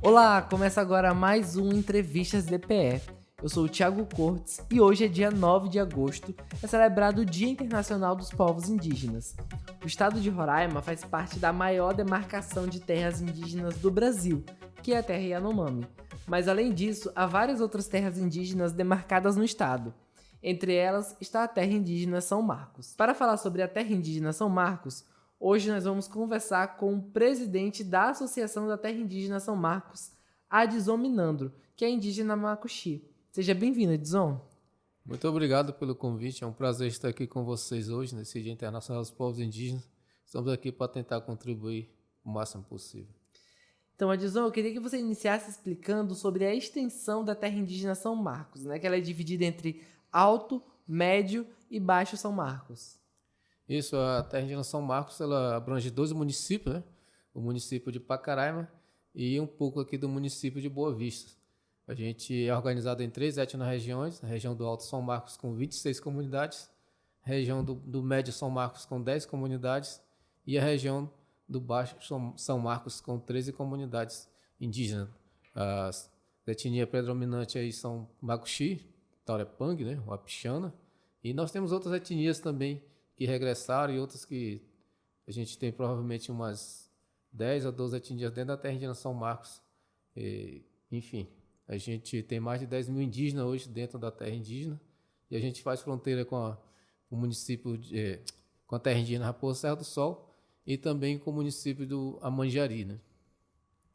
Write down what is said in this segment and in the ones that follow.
Olá, começa agora mais um Entrevistas DPE. Eu sou o Thiago Cortes e hoje é dia 9 de agosto, é celebrado o Dia Internacional dos Povos Indígenas. O estado de Roraima faz parte da maior demarcação de terras indígenas do Brasil, que é a terra Yanomami. Mas além disso, há várias outras terras indígenas demarcadas no estado. Entre elas está a terra indígena São Marcos. Para falar sobre a terra indígena São Marcos, hoje nós vamos conversar com o presidente da Associação da Terra Indígena São Marcos, Adson Minandro, que é indígena Macuxi. Seja bem-vindo, Adson. Muito obrigado pelo convite, é um prazer estar aqui com vocês hoje, nesse Dia Internacional dos Povos Indígenas. Estamos aqui para tentar contribuir o máximo possível. Então, Adson, eu queria que você iniciasse explicando sobre a extensão da terra indígena São Marcos, né? Que ela é dividida entre Alto, Médio e Baixo São Marcos. Isso, a terra indígena São Marcos, ela abrange 12 municípios, né? O município de Pacaraima e um pouco aqui do município de Boa Vista. A gente é organizado em 3 etno-regiões, a região do Alto São Marcos com 26 comunidades, a região do Médio São Marcos com 10 comunidades e a região do Baixo São Marcos com 13 comunidades indígenas. A etnia predominante aí são Macuxi, Taurepang, né, o Apixana, e nós temos outras etnias também que regressaram e outras que a gente tem provavelmente umas 10 a 12 etnias dentro da terra indígena São Marcos. Enfim, a gente tem mais de 10 mil indígenas hoje dentro da terra indígena e a gente faz fronteira com o município, com a terra indígena Raposa Serra do Sol e também com o município do Amanjari, né?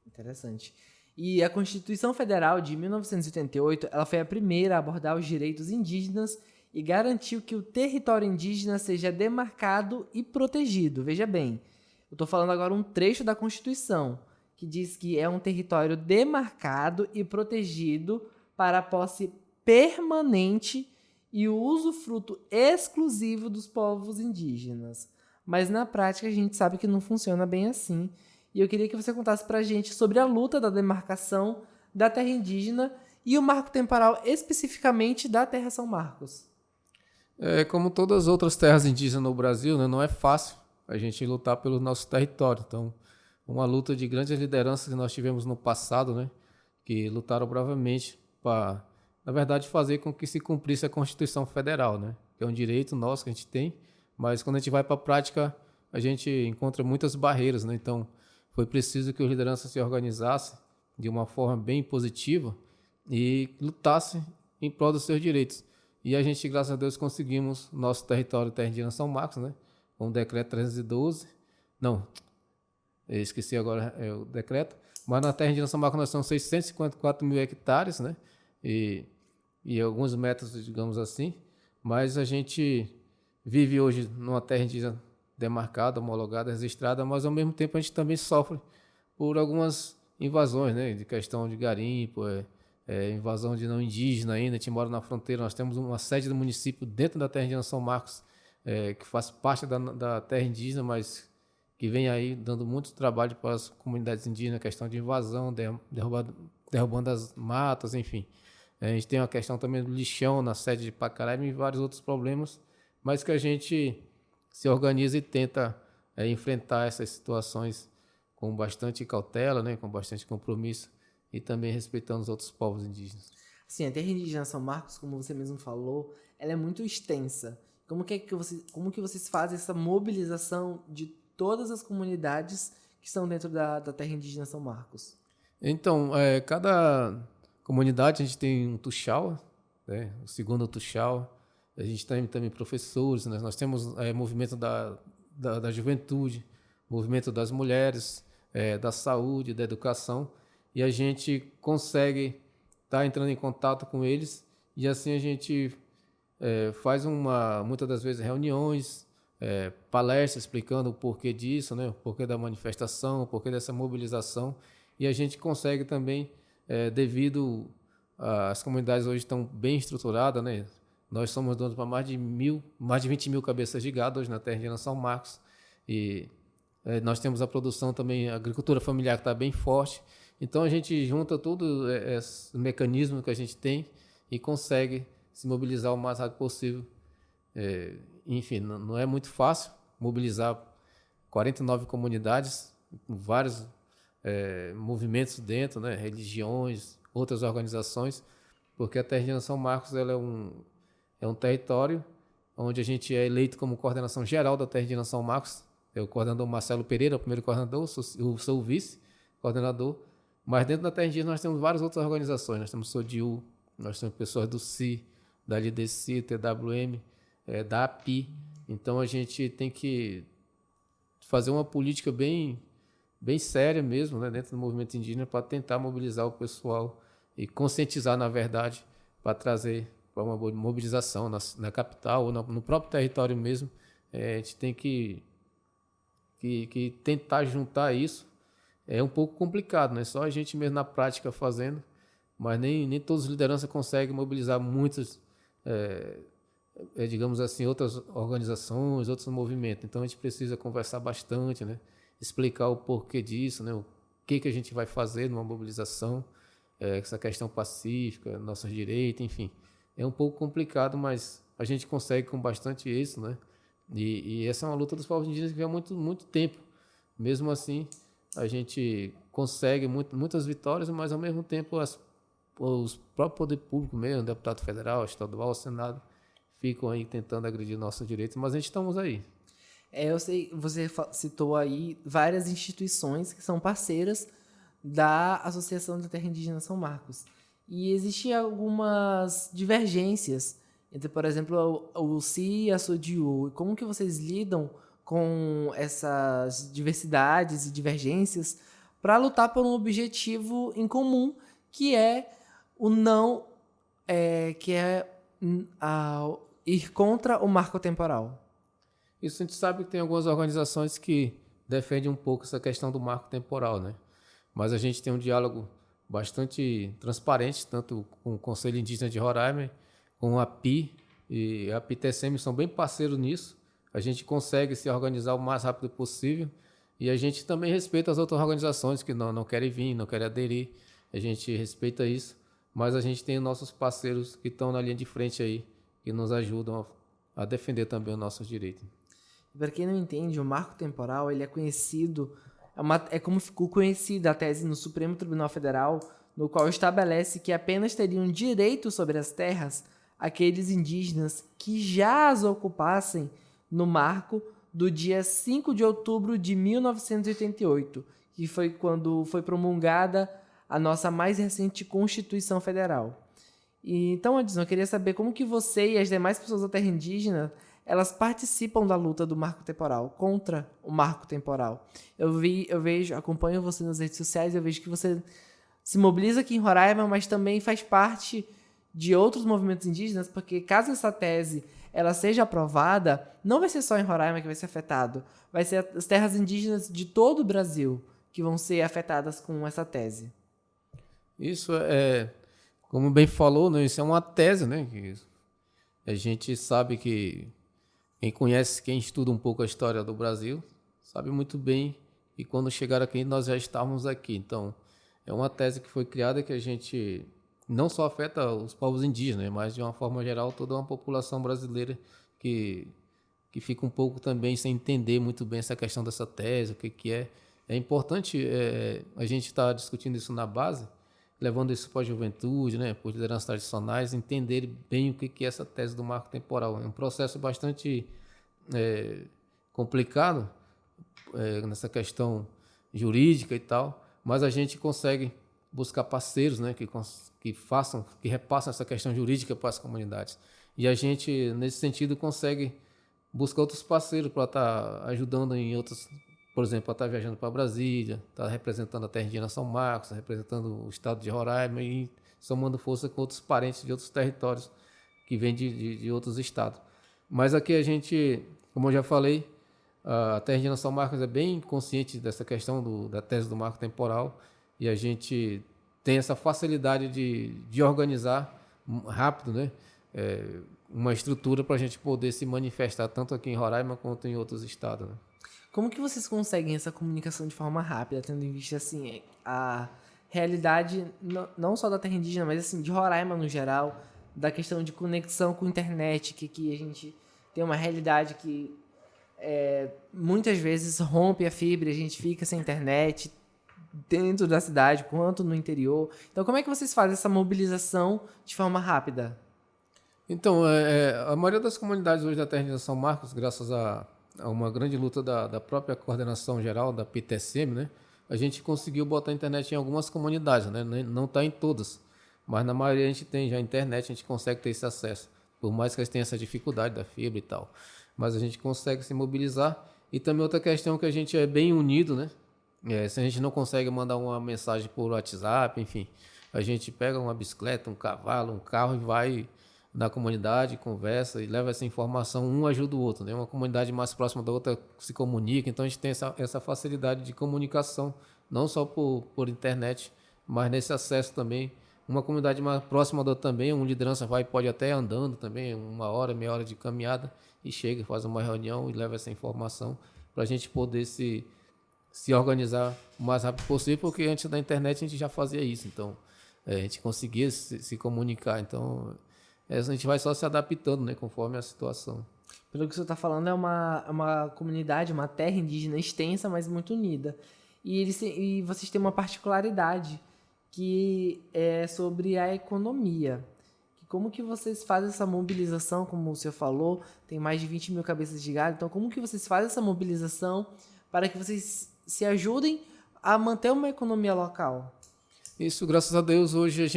Interessante. E a Constituição Federal de 1988, ela foi a primeira a abordar os direitos indígenas e garantiu que o território indígena seja demarcado e protegido. Veja bem, eu estou falando agora um trecho da Constituição, que diz que é um território demarcado e protegido para a posse permanente e o usufruto exclusivo dos povos indígenas. Mas na prática a gente sabe que não funciona bem assim. E eu queria que você contasse para a gente sobre a luta da demarcação da terra indígena e o marco temporal especificamente da terra São Marcos. Como todas as outras terras indígenas no Brasil, né, não é fácil a gente lutar pelo nosso território. Então, uma luta de grandes lideranças que nós tivemos no passado, né, que lutaram bravamente para, na verdade, fazer com que se cumprisse a Constituição Federal, né, que é um direito nosso que a gente tem, mas quando a gente vai para a prática, a gente encontra muitas barreiras, né? Então, foi preciso que os lideranças se organizassem de uma forma bem positiva e lutassem em prol dos seus direitos. E a gente, graças a Deus, conseguimos nosso território terra indígena São Marcos, né, com o decreto 312, não, eu esqueci agora o decreto, mas na terra indígena São Marcos nós temos 654 mil hectares, né? E alguns metros, digamos assim, mas a gente vive hoje numa terra indígena demarcada, homologada, registrada, mas ao mesmo tempo a gente também sofre por algumas invasões, né? De questão de garimpo, invasão de não indígena ainda, a gente mora na fronteira, nós temos uma sede do município dentro da terra indígena São Marcos, que faz parte da terra indígena, mas que vem aí dando muito trabalho para as comunidades indígenas, questão de invasão, derrubando as matas, enfim. A gente tem uma questão também do lixão na sede de Pacaraima e vários outros problemas, mas que a gente se organiza e tenta enfrentar essas situações com bastante cautela, né, com bastante compromisso e também respeitando os outros povos indígenas. Sim, a terra indígena São Marcos, como você mesmo falou, ela é muito extensa. Como que vocês fazem essa mobilização de todas as comunidades que estão dentro da terra indígena São Marcos? Então, cada comunidade a gente tem um tuxau, né, o segundo tuxau, a gente tem também professores, né, nós temos movimento da juventude, movimento das mulheres, da saúde, da educação, e a gente consegue estar entrando em contato com eles e assim a gente faz muitas das vezes reuniões, palestras explicando o porquê disso, né, o porquê da manifestação, o porquê dessa mobilização, e a gente consegue também, devido às comunidades hoje estão bem estruturadas, né, nós somos donos para mais de 20 mil cabeças de gado hoje na terra indígena São Marcos, e nós temos a produção também, a agricultura familiar que está bem forte, então a gente junta todo esse mecanismo que a gente tem e consegue se mobilizar o mais rápido possível. Enfim, não é muito fácil mobilizar 49 comunidades, vários movimentos dentro, né, religiões, outras organizações, porque a terra indígena São Marcos ela é um território onde a gente é eleito como coordenação geral da terra indígena São Marcos. É o coordenador Marcelo Pereira, o primeiro coordenador, eu sou o vice-coordenador, mas dentro da terra indígena nós temos várias outras organizações, nós temos o SODIU, nós temos pessoas do CI, da LDC, TWM, da API, então a gente tem que fazer uma política bem séria mesmo, né, dentro do movimento indígena para tentar mobilizar o pessoal e conscientizar, na verdade, para trazer para uma mobilização na capital ou no próprio território mesmo. A gente tem que tentar juntar isso. É um pouco complicado, né? Só a gente mesmo na prática fazendo, mas nem todas as lideranças conseguem mobilizar muitas, digamos assim, outras organizações, outros movimentos. Então a gente precisa conversar bastante, né? Explicar o porquê disso, né? O que a gente vai fazer numa mobilização, essa questão pacífica, nossos direitos, enfim. É um pouco complicado, mas a gente consegue com bastante êxito, né? E essa é uma luta dos povos indígenas que vem há muito, muito tempo. Mesmo assim, a gente consegue muitas vitórias, mas ao mesmo tempo os próprios poder público mesmo, deputado federal, estadual, senado, ficam aí tentando agredir nossos direitos, mas a gente estamos aí. Eu sei, você citou aí várias instituições que são parceiras da Associação da Terra Indígena São Marcos. E existem algumas divergências entre, por exemplo, o CI e a SODIU. Como que vocês lidam com essas diversidades e divergências para lutar por um objetivo em comum, que é o não, ir contra o marco temporal? Isso a gente sabe que tem algumas organizações que defendem um pouco essa questão do marco temporal, né? Mas a gente tem um diálogo bastante transparente, tanto com o Conselho Indígena de Roraima, com a API e a API-TCM são bem parceiros nisso. A gente consegue se organizar o mais rápido possível e a gente também respeita as outras organizações que não querem vir, não querem aderir. A gente respeita isso, mas a gente tem nossos parceiros que estão na linha de frente aí, que nos ajudam a defender também os nossos direitos. Para quem não entende, o marco temporal ele é conhecido, é como ficou conhecida a tese no Supremo Tribunal Federal, no qual estabelece que apenas teriam direito sobre as terras aqueles indígenas que já as ocupassem no marco do dia 5 de outubro de 1988, que foi quando foi promulgada a nossa mais recente Constituição Federal. E, então, Adson, eu queria saber como que você e as demais pessoas da terra indígena elas participam da luta do marco temporal, contra o marco temporal. Eu vejo, acompanho você nas redes sociais, eu vejo que você se mobiliza aqui em Roraima, mas também faz parte de outros movimentos indígenas, porque caso essa tese ela seja aprovada, não vai ser só em Roraima que vai ser afetado, vai ser as terras indígenas de todo o Brasil que vão ser afetadas com essa tese. Isso como bem falou, né, isso é uma tese, né, que a gente sabe que quem estuda um pouco a história do Brasil, sabe muito bem que quando chegar aqui, nós já estávamos aqui. Então, é uma tese que foi criada que a gente não só afeta os povos indígenas, mas de uma forma geral toda uma população brasileira que fica um pouco também sem entender muito bem essa questão dessa tese, o que é. É importante a gente estar discutindo isso na base, levando isso para a juventude, né, para as lideranças tradicionais, entenderem bem o que é essa tese do marco temporal. É um processo bastante complicado nessa questão jurídica e tal, mas a gente consegue buscar parceiros, né, que repassam essa questão jurídica para as comunidades. E a gente, nesse sentido, consegue buscar outros parceiros para estar ajudando em outros. Por exemplo, para estar viajando para Brasília, estar representando a terra indígena São Marcos, representando o estado de Roraima e somando força com outros parentes de outros territórios que vêm de outros estados. Mas aqui a gente, como eu já falei, a terra indígena São Marcos é bem consciente dessa questão da tese do marco temporal e a gente tem essa facilidade de organizar rápido, né? Uma estrutura para a gente poder se manifestar tanto aqui em Roraima quanto em outros estados, né? Como que vocês conseguem essa comunicação de forma rápida, tendo em vista assim, a realidade não só da terra indígena, mas assim, de Roraima no geral, da questão de conexão com a internet, que a gente tem uma realidade que muitas vezes rompe a fibra, a gente fica sem internet, dentro da cidade quanto no interior. Então, como é que vocês fazem essa mobilização de forma rápida? Então, a maioria das comunidades hoje da Terra de São Marcos, graças a uma grande luta da própria coordenação geral, da PTSM, né? A gente conseguiu botar a internet em algumas comunidades, né? Não está em todas, mas na maioria a gente tem já internet, a gente consegue ter esse acesso. Por mais que eles tenham essa dificuldade da fibra e tal. Mas a gente consegue se mobilizar. E também outra questão que a gente é bem unido, né? Se a gente não consegue mandar uma mensagem por WhatsApp, enfim, a gente pega uma bicicleta, um cavalo, um carro e vai na comunidade, conversa e leva essa informação, um ajuda o outro, né? Uma comunidade mais próxima da outra se comunica, então a gente tem essa facilidade de comunicação, não só por internet, mas nesse acesso também. Uma comunidade mais próxima da outra também, um liderança pode até andando também, uma hora, meia hora de caminhada, e chega, faz uma reunião e leva essa informação para a gente poder se organizar o mais rápido possível, porque antes da internet a gente já fazia isso, então a gente conseguia se comunicar, então a gente vai só se adaptando, né, conforme a situação. Pelo que o senhor está falando, é uma comunidade, uma terra indígena extensa, mas muito unida. E vocês têm uma particularidade, que é sobre a economia. Como que vocês fazem essa mobilização, como o senhor falou, tem mais de 20 mil cabeças de gado, então como que vocês fazem essa mobilização para que vocês se ajudem a manter uma economia local? Isso, graças a Deus, hoje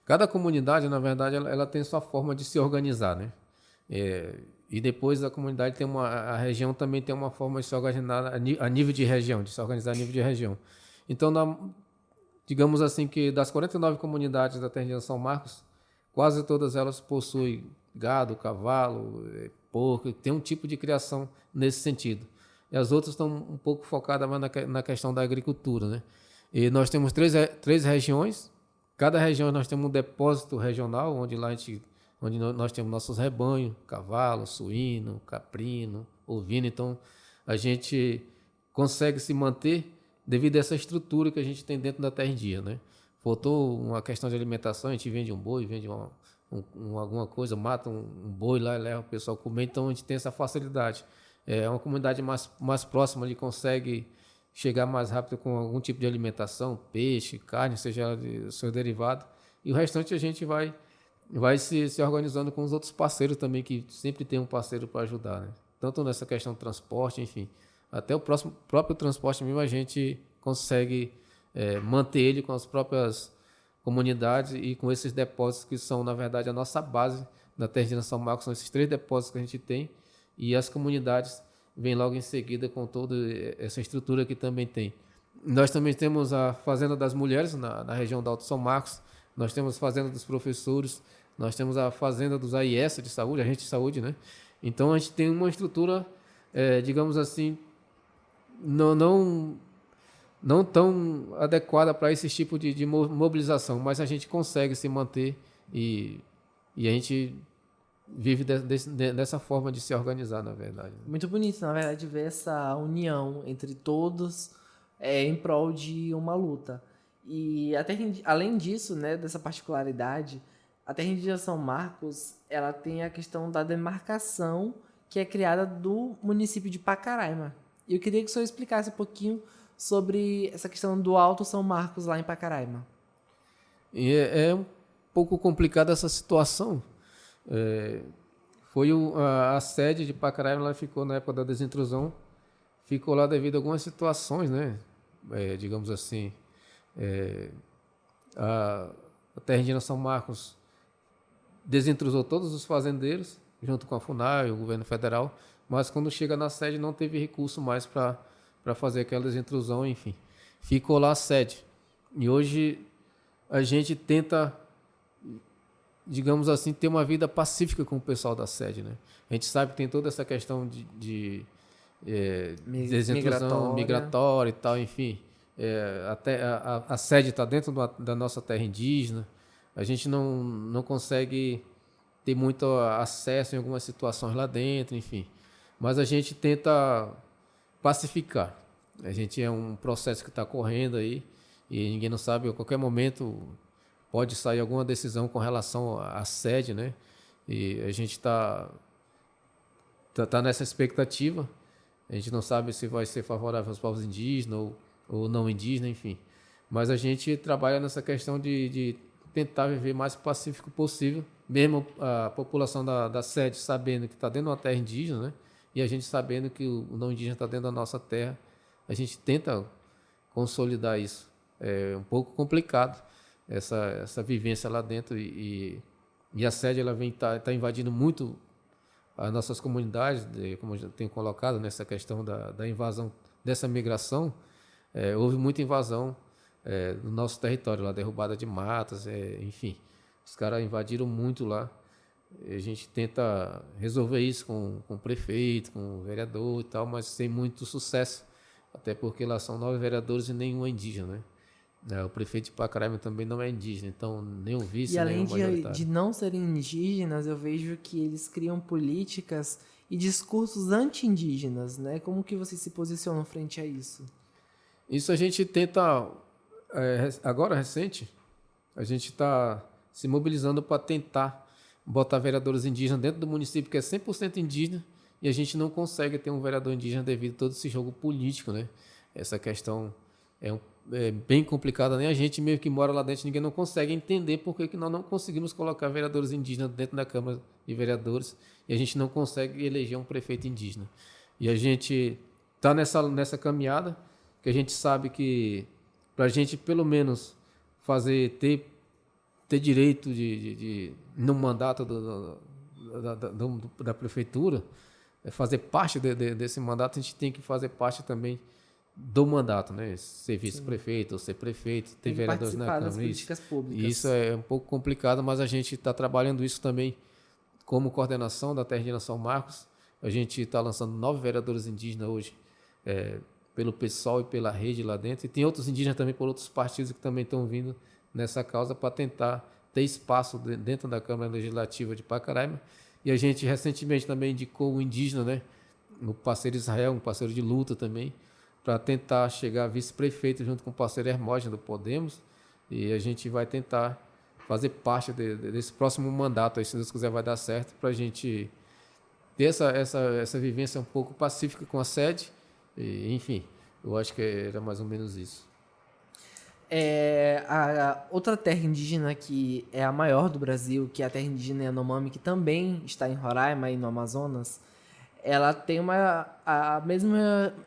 cada comunidade, na verdade, ela tem sua forma de se organizar, né? E depois a comunidade a região também tem uma forma de se organizar a nível de região, de se organizar a nível de região. Então, digamos assim que das 49 comunidades da Terra de São Marcos, quase todas elas possuem gado, cavalo, porco, tem um tipo de criação nesse sentido. E as outras estão um pouco focadas mais na questão da agricultura, né? E nós temos três regiões. Cada região nós temos um depósito regional, onde nós temos nossos rebanhos, cavalo, suíno, caprino, ovino. Então, a gente consegue se manter devido a essa estrutura que a gente tem dentro da terra indígena, né? Faltou uma questão de alimentação, a gente vende um boi, vende alguma coisa, mata um boi lá e leva o pessoal comer, então a gente tem essa facilidade. É uma comunidade mais próxima, ele consegue chegar mais rápido com algum tipo de alimentação, peixe, carne, seja de seu derivado, e o restante a gente vai se organizando com os outros parceiros também, que sempre tem um parceiro para ajudar, né? Tanto nessa questão do transporte, enfim, até o próprio transporte mesmo a gente consegue manter ele com as próprias comunidades e com esses depósitos que são, na verdade, a nossa base da Terra de São Marcos, são esses 3 depósitos que a gente tem, e as comunidades vêm logo em seguida com toda essa estrutura que também tem. Nós também temos a Fazenda das Mulheres, na região do Alto São Marcos, nós temos a Fazenda dos Professores, nós temos a Fazenda dos AIS de saúde, agente de saúde, né? Então a gente tem uma estrutura, digamos assim, não tão adequada para esse tipo de mobilização, mas a gente consegue se manter e a gente vive dessa forma de se organizar, na verdade. Muito bonito, na verdade, ver essa união entre todos em prol de uma luta. E além disso, né, dessa particularidade, a Terra Indígena São Marcos, ela tem a questão da demarcação que é criada do município de Pacaraima. E eu queria que o senhor explicasse um pouquinho sobre essa questão do Alto São Marcos lá em Pacaraima. E é um pouco complicada essa situação. Foi a sede de Pacaraima, ela ficou na época da desintrusão, ficou lá devido a algumas situações, né? Digamos assim, a Terra Indígena São Marcos desintrusou todos os fazendeiros, junto com a FUNAI, o governo federal, mas quando chega na sede não teve recurso mais para fazer aquela desintrusão, enfim. Ficou lá a sede. E hoje a gente tenta, digamos assim, ter uma vida pacífica com o pessoal da sede, né? A gente sabe que tem toda essa questão de desintrusão migratória e tal, enfim. Até a sede está dentro da nossa terra indígena. A gente não consegue ter muito acesso em algumas situações lá dentro, enfim. Mas a gente tenta pacificar. A gente é um processo que está correndo aí e ninguém não sabe, a qualquer momento pode sair alguma decisão com relação à sede, né? E a gente está nessa expectativa. A gente não sabe se vai ser favorável aos povos indígenas ou não indígena, enfim. Mas a gente trabalha nessa questão de tentar viver mais pacífico possível, mesmo a população da sede sabendo que está dentro de uma terra indígena, né? E a gente sabendo que o não indígena está dentro da nossa terra, a gente tenta consolidar isso. É um pouco complicado essa vivência lá dentro e a sede ela vem tá invadindo muito as nossas comunidades, como eu já tenho colocado nessa questão da invasão, dessa migração. Houve muita invasão no nosso território, lá, derrubada de matas, enfim. Os caras invadiram muito lá. A gente tenta resolver isso com o prefeito, com o vereador e tal, mas sem muito sucesso. Até porque lá são 9 vereadores e nenhum é indígena, né? O prefeito de Pacaraima também não é indígena, então nem o vice, E nem além o majoritário. de não serem indígenas, eu vejo que eles criam políticas e discursos anti-indígenas, né? Como que vocês se posicionam frente a isso? Isso a gente tenta, agora recente, a gente está se mobilizando para tentar botar vereadores indígenas dentro do município, que é 100% indígena, e a gente não consegue ter um vereador indígena devido a todo esse jogo político, né? Essa questão é bem complicada, nem a gente mesmo que mora lá dentro, ninguém não consegue entender por que nós não conseguimos colocar vereadores indígenas dentro da Câmara de Vereadores e a gente não consegue eleger um prefeito indígena. E a gente está nessa caminhada, que a gente sabe que para a gente pelo menos ter direito no mandato da prefeitura, fazer parte desse mandato, a gente tem que fazer parte também do mandato, né? Ser vice-prefeito ou ser prefeito, ter vereadores na Câmara. Das políticas públicas. E isso é um pouco complicado, mas a gente está trabalhando isso também como coordenação da Terra de São Marcos. A gente está lançando 9 vereadores indígenas hoje, pelo PSOL e pela rede lá dentro. E tem outros indígenas também por outros partidos que também estão vindo nessa causa para tentar ter espaço dentro da Câmara Legislativa de Pacaraima. E a gente recentemente também indicou o indígena, né? O parceiro Israel, um parceiro de luta também, para tentar chegar a vice-prefeito junto com o parceiro Hermógenes do Podemos. E a gente vai tentar fazer parte desse próximo mandato, aí, se Deus quiser vai dar certo, para a gente ter essa vivência um pouco pacífica com a sede. E, enfim, eu acho que era mais ou menos isso. A outra terra indígena que é a maior do Brasil, que é a terra indígena Yanomami, que também está em Roraima e no Amazonas, ela tem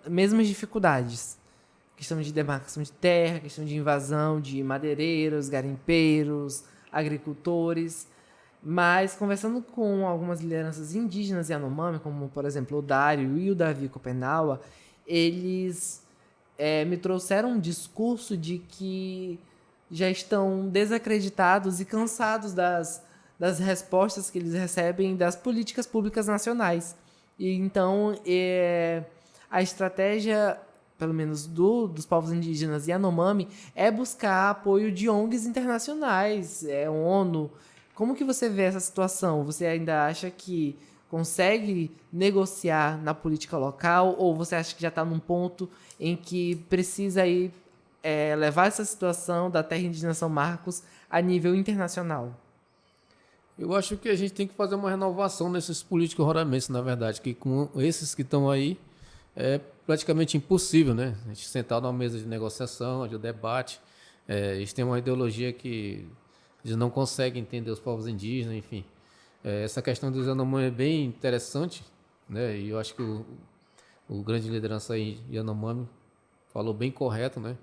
mesmas dificuldades. Questão de demarcação de terra, questão de invasão de madeireiros, garimpeiros, agricultores. Mas, conversando com algumas lideranças indígenas Yanomami, como, por exemplo, o Dário e o Davi Copenaua, eles me trouxeram um discurso de que já estão desacreditados e cansados das respostas que eles recebem das políticas públicas nacionais. E então, a estratégia, pelo menos dos povos indígenas Yanomami, é buscar apoio de ONGs internacionais, ONU. Como que você vê essa situação? Você ainda acha que consegue negociar na política local ou você acha que já está num ponto em que precisa aí, levar essa situação da terra indígena São Marcos a nível internacional? Eu acho que a gente tem que fazer uma renovação nesses políticos roramenses, na verdade, que com esses que estão aí é praticamente impossível, né? A gente sentar numa mesa de negociação, de debate, eles têm uma ideologia que eles não conseguem entender os povos indígenas, enfim. Essa questão dos Yanomami é bem interessante, né? E eu acho que o grande liderança aí, Yanomami, falou bem correto, né?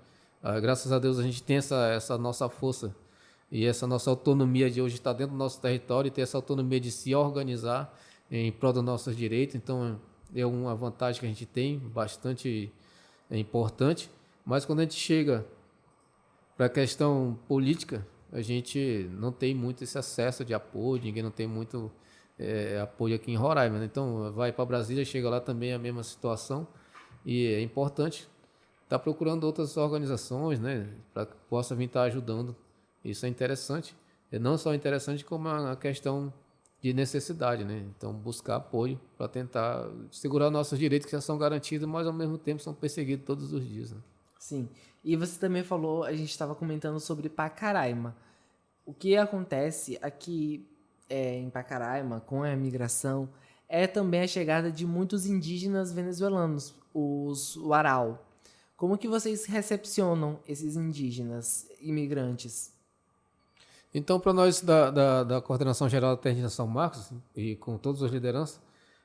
Graças a Deus a gente tem essa nossa força e essa nossa autonomia de hoje estar dentro do nosso território e ter essa autonomia de se organizar em prol dos nossos direitos. Então, é uma vantagem que a gente tem, bastante importante. Mas quando a gente chega para a questão política, a gente não tem muito esse acesso de apoio, ninguém não tem muito apoio aqui em Roraima, né? Então, vai para Brasília, chega lá também a mesma situação. E é importante estar procurando outras organizações, né, para que possa vir estar ajudando. Isso é interessante. É não só interessante, como uma questão de necessidade, né? Então, buscar apoio para tentar segurar nossos direitos que já são garantidos, mas ao mesmo tempo são perseguidos todos os dias, né? Sim. E você também falou, a gente estava comentando sobre Pacaraima. O que acontece aqui em Pacaraima, com a migração, é também a chegada de muitos indígenas venezuelanos, os Warao. Como que vocês recepcionam esses indígenas, imigrantes? Então, para nós da Coordenação Geral da Terra Indígena São Marcos, e com todas as lideranças,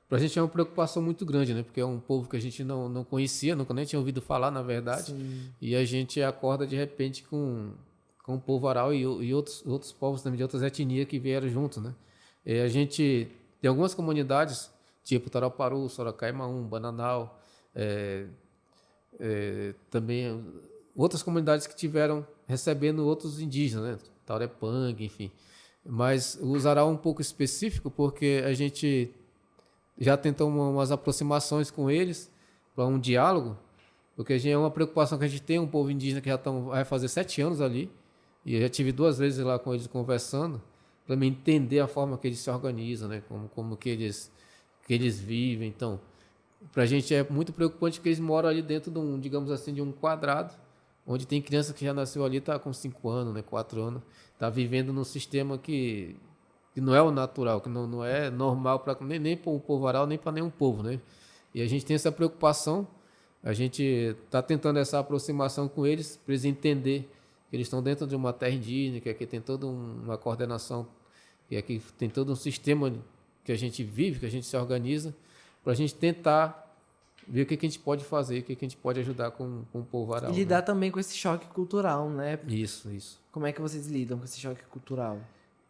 para a gente é uma preocupação muito grande, né? Porque é um povo que a gente não conhecia, nunca nem tinha ouvido falar, na verdade. Sim. E a gente acorda de repente com o povo Aral e outros povos também de outras etnias que vieram juntos, né? E a gente tem algumas comunidades, tipo Taraparu, Sorocaimaú, Bananal, também outras comunidades que tiveram recebendo outros indígenas, né? Taurepang, enfim. Mas o Aral é um pouco específico porque a gente já tentou umas aproximações com eles para um diálogo, porque é uma preocupação que a gente tem, um povo indígena que vai fazer 7 anos ali, e eu já tive 2 vezes lá com eles conversando, para me entender a forma que eles se organizam, né? Como que eles vivem. Então, para a gente é muito preocupante que eles moram ali dentro de digamos assim, de um quadrado, onde tem criança que já nasceu ali, está com 5 anos, né? 4 anos, está vivendo num sistema que não é o natural, que não é normal nem para o povo Aral, nem para nenhum povo, né? E a gente tem essa preocupação, a gente está tentando essa aproximação com eles, para eles entenderem que eles estão dentro de uma terra indígena, que aqui tem toda uma coordenação, que aqui tem todo um sistema que a gente vive, que a gente se organiza, para a gente tentar ver o que a gente pode fazer, o que a gente pode ajudar com o povo Aral. E lidar também com esse choque cultural, né? Isso. Como é que vocês lidam com esse choque cultural?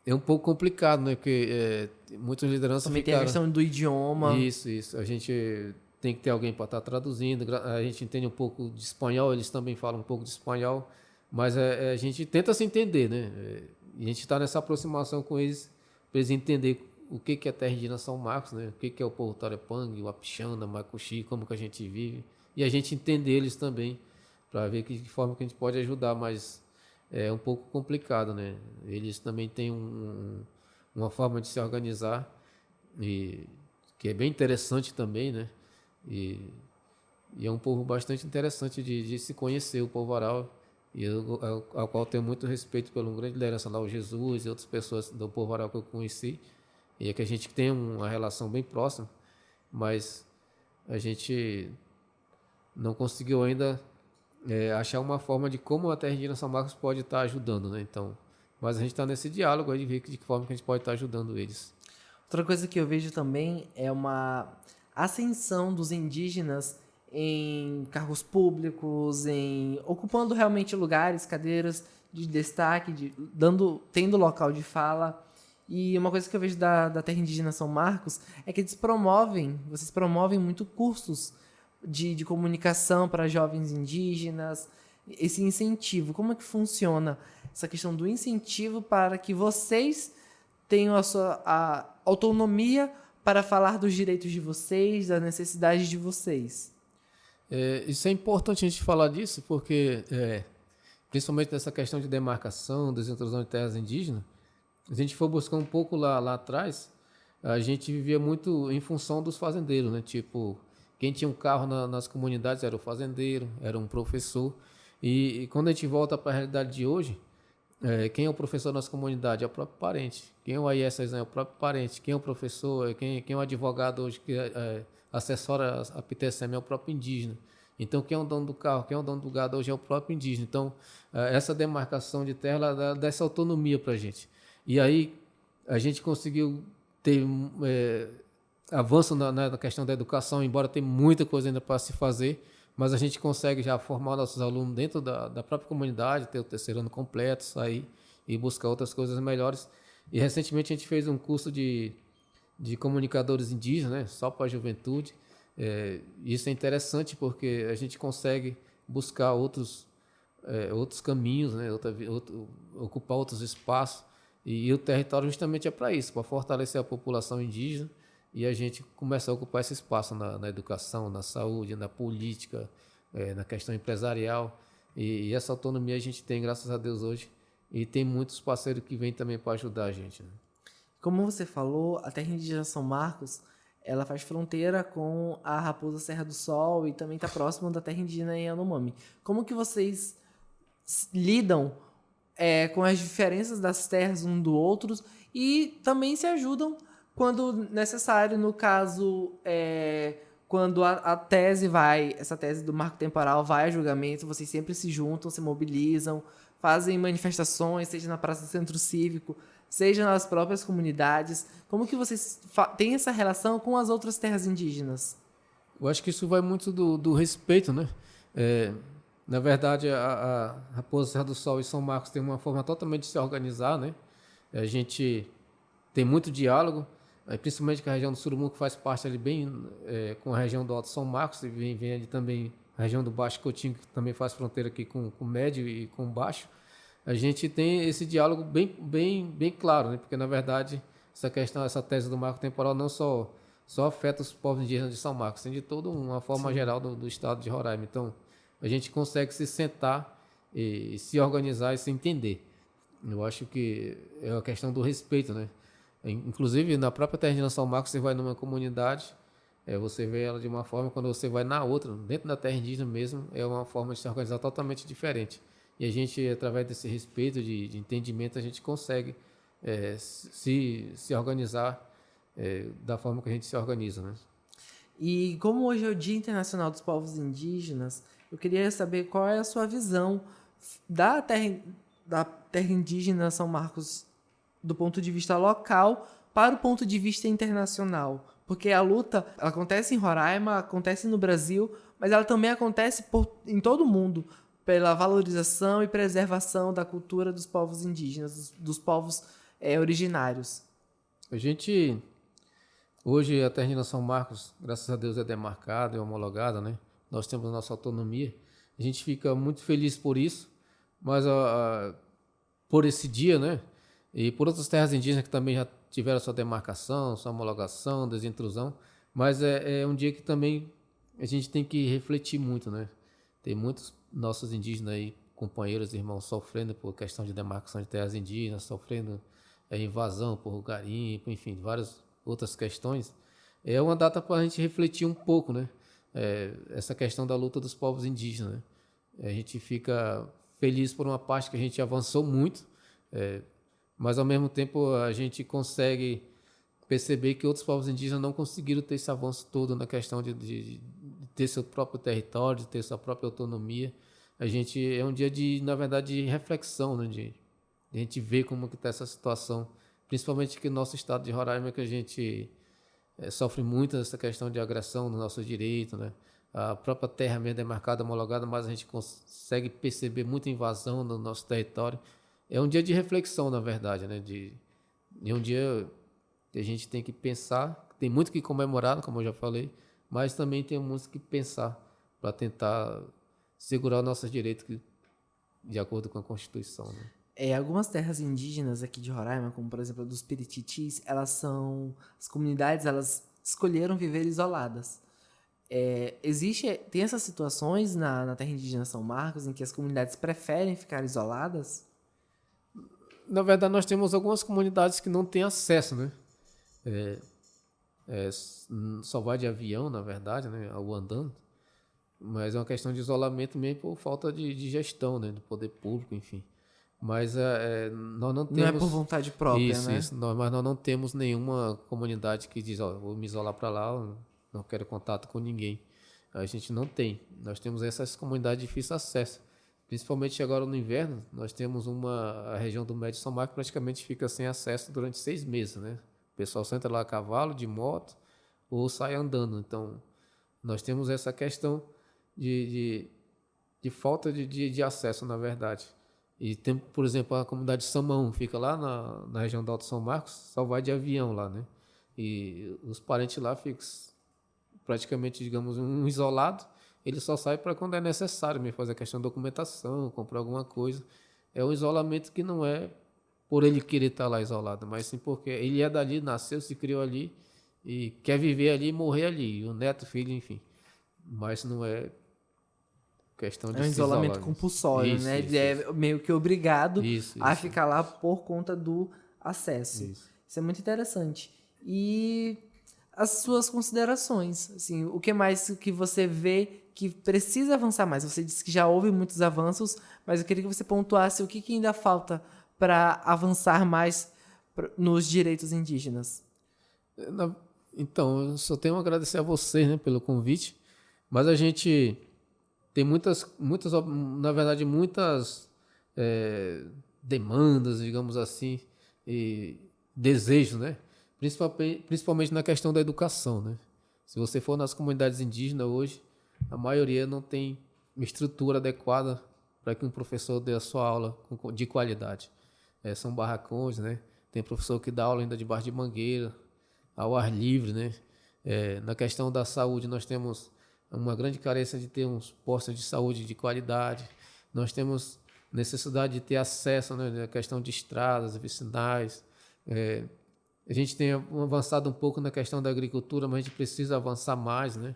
É um pouco complicado, né? Porque muitas lideranças também tem a questão do idioma. Isso. A gente tem que ter alguém para estar traduzindo. A gente entende um pouco de espanhol, eles também falam um pouco de espanhol. Mas a gente tenta se entender, né? E a gente está nessa aproximação com eles, para eles entenderem o que é a terra indígena São Marcos, né? O que é o povo Taurepang, o Apixanda, Macuxi, como que a gente vive. E a gente entender eles também, para ver de que forma que a gente pode ajudar, mas é um pouco complicado, né? Eles também têm uma forma de se organizar, e que é bem interessante também, né? E é um povo bastante interessante de se conhecer, o povo Aral, e ao qual tenho muito respeito pelo grande liderança lá, o Jesus e outras pessoas do povo Aral que eu conheci, e é que a gente tem uma relação bem próxima, mas a gente não conseguiu ainda achar uma forma de como a Terra Indígena São Marcos pode estar ajudando, né? Então, mas a gente está nesse diálogo aí de ver de que forma que a gente pode estar ajudando eles. Outra coisa que eu vejo também é uma ascensão dos indígenas em cargos públicos, ocupando realmente lugares, cadeiras de destaque, tendo local de fala. E uma coisa que eu vejo da Terra Indígena São Marcos é que vocês promovem muito cursos de comunicação para jovens indígenas, esse incentivo. Como é que funciona essa questão do incentivo para que vocês tenham a autonomia para falar dos direitos de vocês, das necessidades de vocês? Isso é importante a gente falar disso, porque principalmente nessa questão de demarcação, desintrusão de terras indígenas, se a gente for buscar um pouco lá atrás, a gente vivia muito em função dos fazendeiros, né? Tipo, quem tinha um carro nas comunidades era o fazendeiro, era um professor. E quando a gente volta para a realidade de hoje, quem é o professor na nossa comunidade? É o próprio parente. Quem é o AIS é o próprio parente. Quem é o professor? Quem é o advogado hoje que assessora a PTSM é o próprio indígena. Então, quem é o dono do carro, quem é o dono do gado hoje é o próprio indígena. Então, essa demarcação de terra ela dá essa autonomia para a gente. E aí, a gente conseguiu ter avanço na questão da educação, embora tenha muita coisa ainda para se fazer, mas a gente consegue já formar nossos alunos dentro da própria comunidade, ter o 3º ano completo, sair e buscar outras coisas melhores. E recentemente a gente fez um curso de comunicadores indígenas, né, só para a juventude. Isso é interessante porque a gente consegue buscar outros caminhos, né, ocupar outros espaços. E o território justamente é para isso, para fortalecer a população indígena, e a gente começa a ocupar esse espaço na educação, na saúde, na política, na questão empresarial. E essa autonomia a gente tem, graças a Deus, hoje. E tem muitos parceiros que vêm também para ajudar a gente, né? Como você falou, a Terra Indígena São Marcos, ela faz fronteira com a Raposa Serra do Sol e também está próximo da Terra Indígena Yanomami. Como que vocês lidam com as diferenças das terras um do outro e também se ajudam quando necessário, no caso, quando essa tese do marco temporal vai a julgamento, vocês sempre se juntam, se mobilizam, fazem manifestações, seja na Praça do Centro Cívico, seja nas próprias comunidades. Como que vocês têm essa relação com as outras terras indígenas? Eu acho que isso vai muito do respeito, né? Na verdade, a Raposa Serra do Sol e São Marcos tem uma forma totalmente de se organizar, né? A gente tem muito diálogo, principalmente com a região do Surumum, que faz parte ali bem com a região do Alto São Marcos, e vem ali também a região do Baixo Cotinho, que também faz fronteira aqui com o Médio e com o Baixo. A gente tem esse diálogo bem claro, né? Porque, na verdade, essa tese do marco temporal não só afeta os povos indígenas de São Marcos, tem de toda uma forma Sim. geral do estado de Roraima. Então, a gente consegue se sentar e se organizar e se entender. Eu acho que é a questão do respeito, né? Inclusive, na própria terra indígena São Marcos, você vai numa comunidade, você vê ela de uma forma, quando você vai na outra, dentro da terra indígena mesmo, é uma forma de se organizar totalmente diferente. E a gente, através desse respeito, de entendimento, a gente consegue se organizar da forma que a gente se organiza, né? E como hoje é o Dia Internacional dos Povos Indígenas, eu queria saber qual é a sua visão da terra indígena São Marcos do ponto de vista local para o ponto de vista internacional. Porque a luta ela acontece em Roraima, acontece no Brasil, mas ela também acontece em todo o mundo, pela valorização e preservação da cultura dos povos indígenas, dos povos originários. Hoje a terra indígena São Marcos, graças a Deus, é demarcada, é homologada, né? Nós temos a nossa autonomia. A gente fica muito feliz por isso, mas por esse dia, né? E por outras terras indígenas que também já tiveram sua demarcação, sua homologação, desintrusão, mas é um dia que também a gente tem que refletir muito, né? Tem muitos nossos indígenas aí, companheiros, irmãos, sofrendo por questão de demarcação de terras indígenas, sofrendo invasão por garimpo, enfim, várias outras questões. É uma data para a gente refletir um pouco, né? Essa questão da luta dos povos indígenas, né? A gente fica feliz por uma parte que a gente avançou muito, mas ao mesmo tempo a gente consegue perceber que outros povos indígenas não conseguiram ter esse avanço todo na questão de ter seu próprio território, de ter sua própria autonomia. É um dia na verdade, de reflexão, né? De a gente ver como que está essa situação, principalmente aqui no nosso estado de Roraima, que a gente sofre muito essa questão de agressão no nosso direito, né? A própria terra mesmo é marcada, homologada, mas a gente consegue perceber muita invasão no nosso território. É um dia de reflexão, na verdade, né? É um dia que a gente tem que pensar, tem muito que comemorar, como eu já falei, mas também tem muito que pensar para tentar segurar os nossos direitos de acordo com a Constituição, né? Algumas terras indígenas aqui de Roraima, como por exemplo a dos Pirititis, as comunidades, elas escolheram viver isoladas. Tem essas situações na terra indígena São Marcos em que as comunidades preferem ficar isoladas? Na verdade, nós temos algumas comunidades que não têm acesso, né? Só vai de avião, na verdade, né? Ou andando. Mas é uma questão de isolamento mesmo por falta de gestão, né? Do poder público, enfim. Mas nós não temos... Não é por vontade própria, né? Isso. Mas nós não temos nenhuma comunidade que diz, vou me isolar para lá, eu não quero contato com ninguém. A gente não tem. Nós temos essas comunidades de difícil acesso. Principalmente agora no inverno, nós temos a região do Médio São Marcos praticamente fica sem acesso durante 6 meses, né? O pessoal só entra lá a cavalo, de moto, ou sai andando. Então, nós temos essa questão de falta de acesso, na verdade. E tem, por exemplo, a comunidade de Samaú, fica lá na região do Alto São Marcos, só vai de avião lá, né? E os parentes lá ficam praticamente, digamos, um isolado. Ele só sai para quando é necessário mesmo, fazer a questão de documentação, comprar alguma coisa. É um isolamento que não é por ele querer estar lá isolado, mas sim porque ele é dali, nasceu, se criou ali e quer viver ali e morrer ali. O neto, filho, enfim. Mas não é questão de É um se isolamento isolar. compulsório, né? Isso. Meio que obrigado a ficar lá por conta do acesso. Isso é muito interessante. E as suas considerações, assim, o que mais que você vê que precisa avançar mais? Você disse que já houve muitos avanços, mas eu queria que você pontuasse o que ainda falta para avançar mais nos direitos indígenas. Então, eu só tenho a agradecer a vocês, né, pelo convite, mas a gente tem na verdade, muitas demandas, digamos assim, e desejos, né? Principalmente na questão da educação, né? Se você for nas comunidades indígenas hoje, a maioria não tem uma estrutura adequada para que um professor dê a sua aula de qualidade. São barracões, né? Tem professor que dá aula ainda debaixo de mangueira, ao ar livre, né? Na questão da saúde, nós temos uma grande carência de ter uns postos de saúde de qualidade. Nós temos necessidade de ter acesso, né? Na questão de estradas, vicinais. A gente tem avançado um pouco na questão da agricultura, mas a gente precisa avançar mais, né?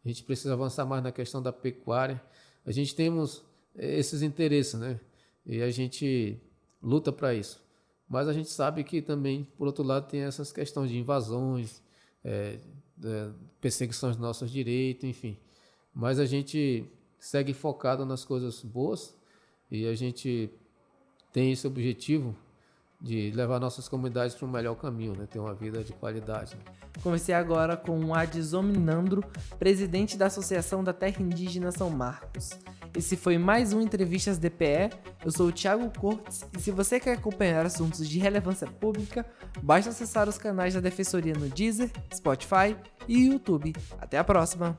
A gente precisa avançar mais na questão da pecuária. A gente temos esses interesses, né? E a gente luta para isso. Mas a gente sabe que também, por outro lado, tem essas questões de invasões, perseguições dos nossos direitos, enfim. Mas a gente segue focado nas coisas boas e a gente tem esse objetivo de levar nossas comunidades para um melhor caminho, né? Ter uma vida de qualidade. Conversei agora com o Adson Minandro, presidente da Associação da Terra Indígena São Marcos. Esse foi mais um Entrevistas DPE. Eu sou o Thiago Cortes e se você quer acompanhar assuntos de relevância pública, basta acessar os canais da Defensoria no Deezer, Spotify e YouTube. Até a próxima!